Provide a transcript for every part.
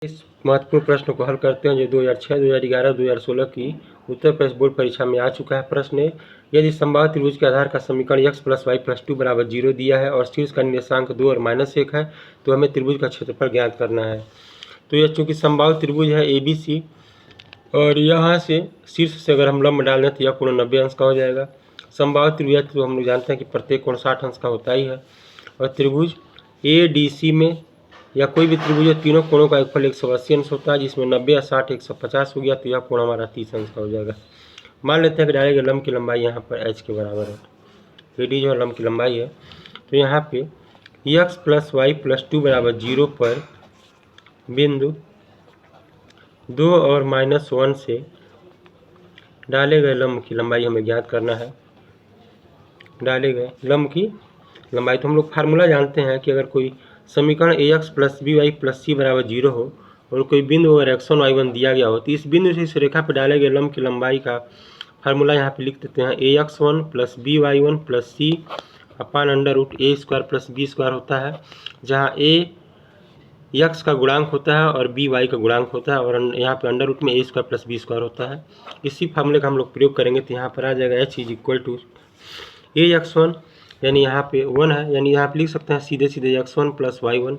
इस महत्वपूर्ण प्रश्न को हल करते हैं जो 2006, 2011, 2016 की उत्तर प्रदेश बोर्ड परीक्षा में आ चुका है। प्रश्न है, यदि समबाहु त्रिभुज के आधार का समीकरण x + y + 2 = 0 दिया है और शीर्ष का निर्देशांक 2 और -1 है तो हमें त्रिभुज का क्षेत्रफल ज्ञात करना है। तो यह चूँकि समबाहु त्रिभुज है ABC और यहाँ से शीर्ष से अगर हम लंब डाल दें तो यह कोण 90 अंश का हो जाएगा। समबाहु त्रिभुज तो हम लोग जानते हैं कि प्रत्येक कोण 60 अंश का होता ही है और त्रिभुज ADC में या कोई भी त्रिभुज है तीनों कोणों का योगफल 180 अंश होता है, जिसमें 90 या 60 150 हो गया तो यह कोण हमारा 30 अंश का हो जाएगा। मान लेते हैं कि डाले गए लंब की लंबाई यहाँ पर h के बराबर है। AD जो लंब की लंबाई है तो यहाँ पे x + y + 2 = 0 पर बिंदु 2 और -1 से डाले गए लंब की लंबाई हमें ज्ञात करना है। डाले गए लंब की लंबाई तो हम लोग फार्मूला जानते हैं कि अगर कोई समीकरण ax + by + c = 0 हो और कोई बिंदु अगर x1 y1 दिया गया हो तो इस बिंदु से इस रेखा पर डाले गए लंब की लंबाई का फार्मूला यहाँ पे लिख देते हैं ax1 + by1 + c √a² + b² होता है, जहाँ a x का गुणांक होता है और b y का गुणांक होता है और यहाँ पे अंडर रूट में a² + b² होता है। इसी फार्मूले का हम लोग प्रयोग करेंगे तो यहाँ पर आ जाएगा h = ax1 यानी यहाँ पे 1 है, यानी यहाँ पे लिख सकते हैं सीधे सीधे x1 + y1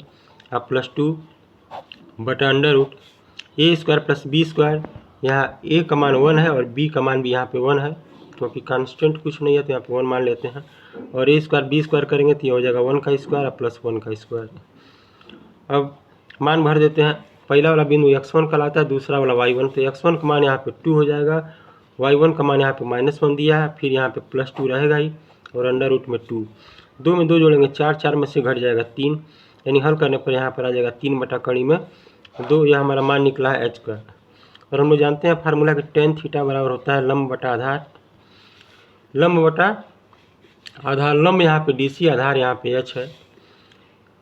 + 2 बटा अंडर रूट a² + b²। यहाँ a का मान 1 है और b का मान भी यहाँ पे 1 है, क्योंकि कांस्टेंट कुछ नहीं है तो यहाँ पे 1 मान लेते हैं और a² b² करेंगे तो ये हो जाएगा 1 का स्क्वायर + 1 का स्क्वायर। अब मान भर देते हैं। पहला वाला बिंदु x1 कहलाता है, दूसरा वाला y1। तो x1 का मान यहाँ पे 2 हो जाएगा, y1 का मान यहाँ पे -1 दिया है, फिर यहाँ पे +2 रहेगा ही और अंडर रूट में 2। 2 में 2 जोड़ेंगे 4, 4 में से घट जाएगा 3, यानी हल करने पर यहाँ पर आ जाएगा 3 बटा कड़ी में 2। यह हमारा मान निकला है h का। और हम लोग जानते हैं फार्मूला कि tan थीटा बराबर होता है लंब बटा आधार। लंब बटा आधार, लंब यहाँ पे DC, आधार यहाँ पे h है।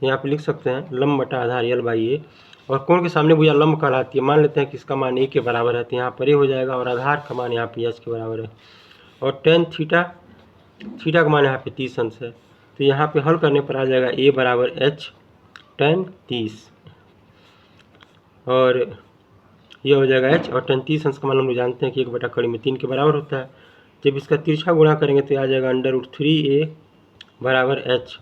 यहाँ पे लिख सकते हैं लंब बटा आधार L/A और कोण के सामने भुजा लंब कहलाती है। मान लेते हैं कि इसका मान a के बराबर है तो यहाँ पर a हो जाएगा और आधार का मान यहाँ पे h के बराबर है और tan थीटा का मान यहाँ पे 30 अंश है। तो यहाँ पे हल करने पर आ जाएगा a बराबर h tan 30 और यह हो जाएगा h और tan 30 अंश का मान हम लोग जानते हैं कि 1 बटा कड़ी में 3 के बराबर होता है। जब इसका तिरछा गुणा करेंगे तो आ जाएगा √3a बराबर h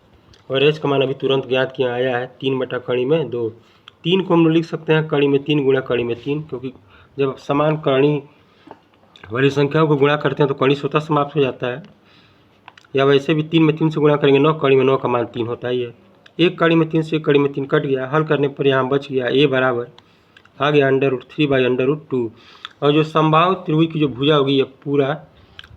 और h का मान अभी तुरंत ज्ञात किया आया है 3 बटा कड़ी में 2। 3 को हम लोग लिख सकते हैं कड़ी में 3 गुणा कड़ी में 3, क्योंकि जब समान कड़ी वाली संख्याओं को गुणा करते हैं तो कड़ी स्वतः समाप्त हो जाता है। या वैसे भी 3 में 3 से गुणा करेंगे 9 कड़ी में 9 का मान 3 होता ही है। एक कड़ी में 3 से एक कड़ी में 3 कट गया, हल करने पर यहाँ बच गया a बराबर आ गया √3/√2। और जो समबाहु त्रिभुज की जो भुजा होगी ये पूरा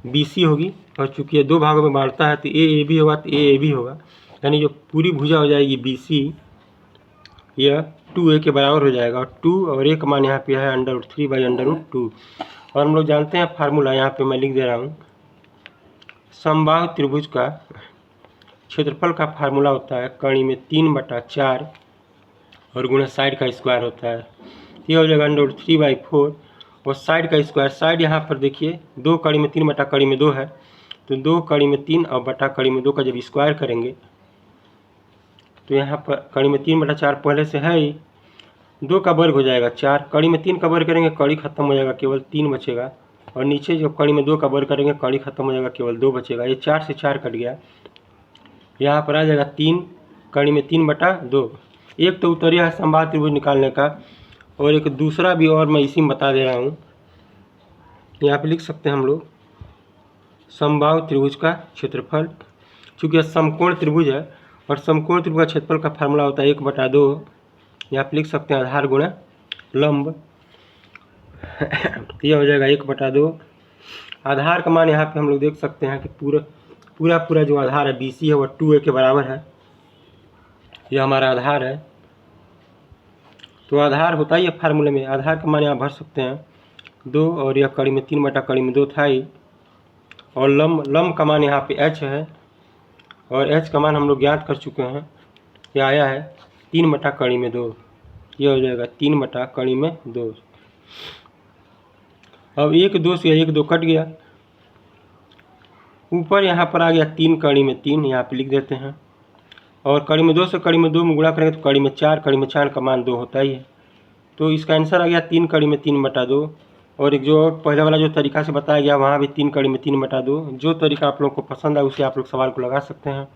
BC होगी और चूंकि ये 2 भागों में बांटता है तो AAB होगा तो AAB होगा, यानी जो पूरी भुजा हो जाएगी BC यह 2a के बराबर हो जाएगा और 2 और a का मान यहाँ पे है √3/√2। और हम लोग जानते हैं फार्मूला, यहाँ पे मैं लिख दे रहा हूँ। समबाहु त्रिभुज का क्षेत्रफल का फार्मूला होता है कड़ी में 3 बटा 4 और गुणा साइड का स्क्वायर होता है। ये हो जाएगा √3/4 और साइड का स्क्वायर। साइड यहाँ पर देखिए 2 कड़ी में 3 बटा कड़ी में 2 है, तो 2 कड़ी में 3 और बटा कड़ी में 2 का जब स्क्वायर करेंगे तो यहाँ पर कड़ी में 3 बटा 4 पहले से है ही, 2 का वर्ग हो जाएगा 4, कड़ी में 3 का वर्ग करेंगे कड़ी खत्म हो जाएगा, केवल 3 बचेगा और नीचे जो कड़ी में 2 का वर्ग करेंगे कड़ी खत्म हो जाएगा, केवल 2 बचेगा। ये 4 से 4 कट गया, यहाँ पर आ जाएगा 3 कड़ी में 3 बटा 2। एक तो उत्तरीय है समबाहु त्रिभुज निकालने का और एक दूसरा भी और मैं इसी में बता दे रहा हूँ। यहाँ पे लिख सकते हैं हम लोग समबाहु त्रिभुज का क्षेत्रफल, चूँकि यह समकोण त्रिभुज है और समकोण त्रिभुज का क्षेत्रफल का फार्मूला होता है 1/2। यहाँ पे लिख सकते हैं आधार गुणा लंब, यह हो जाएगा 1/2। आधार का मान यहाँ पे हम लोग देख सकते हैं कि पूरा जो आधार है BC है वह 2a के बराबर है। यह हमारा आधार है, तो आधार होता ही है फार्मूले में। आधार का मान यहाँ भर सकते हैं 2 और यह कड़ी में 3 बटा कड़ी में 2 था ही और लंब का मान यहाँ पे h है और h का मान हम लोग ज्ञात कर चुके हैं, यह आया है 3 बटा कड़ी में 2। यह हो जाएगा 3 बटा कड़ी में 2। अब 1 2 से 1 2 कट गया, ऊपर यहाँ पर आ गया 3 कड़ी में 3, यहाँ पे लिख देते हैं और कड़ी में 2 से कड़ी में 2 में गुणा करेंगे तो कड़ी में 4 का मान 2 होता ही है। तो इसका आंसर आ गया 3 कड़ी में 3/2। और एक जो पहले वाला जो तरीका से बताया गया वहाँ भी 3 कड़ी में 3/2। जो तरीका आप लोग को पसंद है उसे आप लोग सवाल को लगा सकते हैं।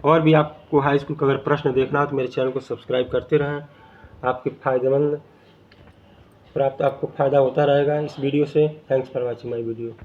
और भी आपको हाई स्कूल का अगर प्रश्न देखना हो तो मेरे चैनल को सब्सक्राइब करते रहें। आपके फ़ायदेमंद प्राप्त आपको फ़ायदा होता रहेगा इस वीडियो से। Thanks for watching my video.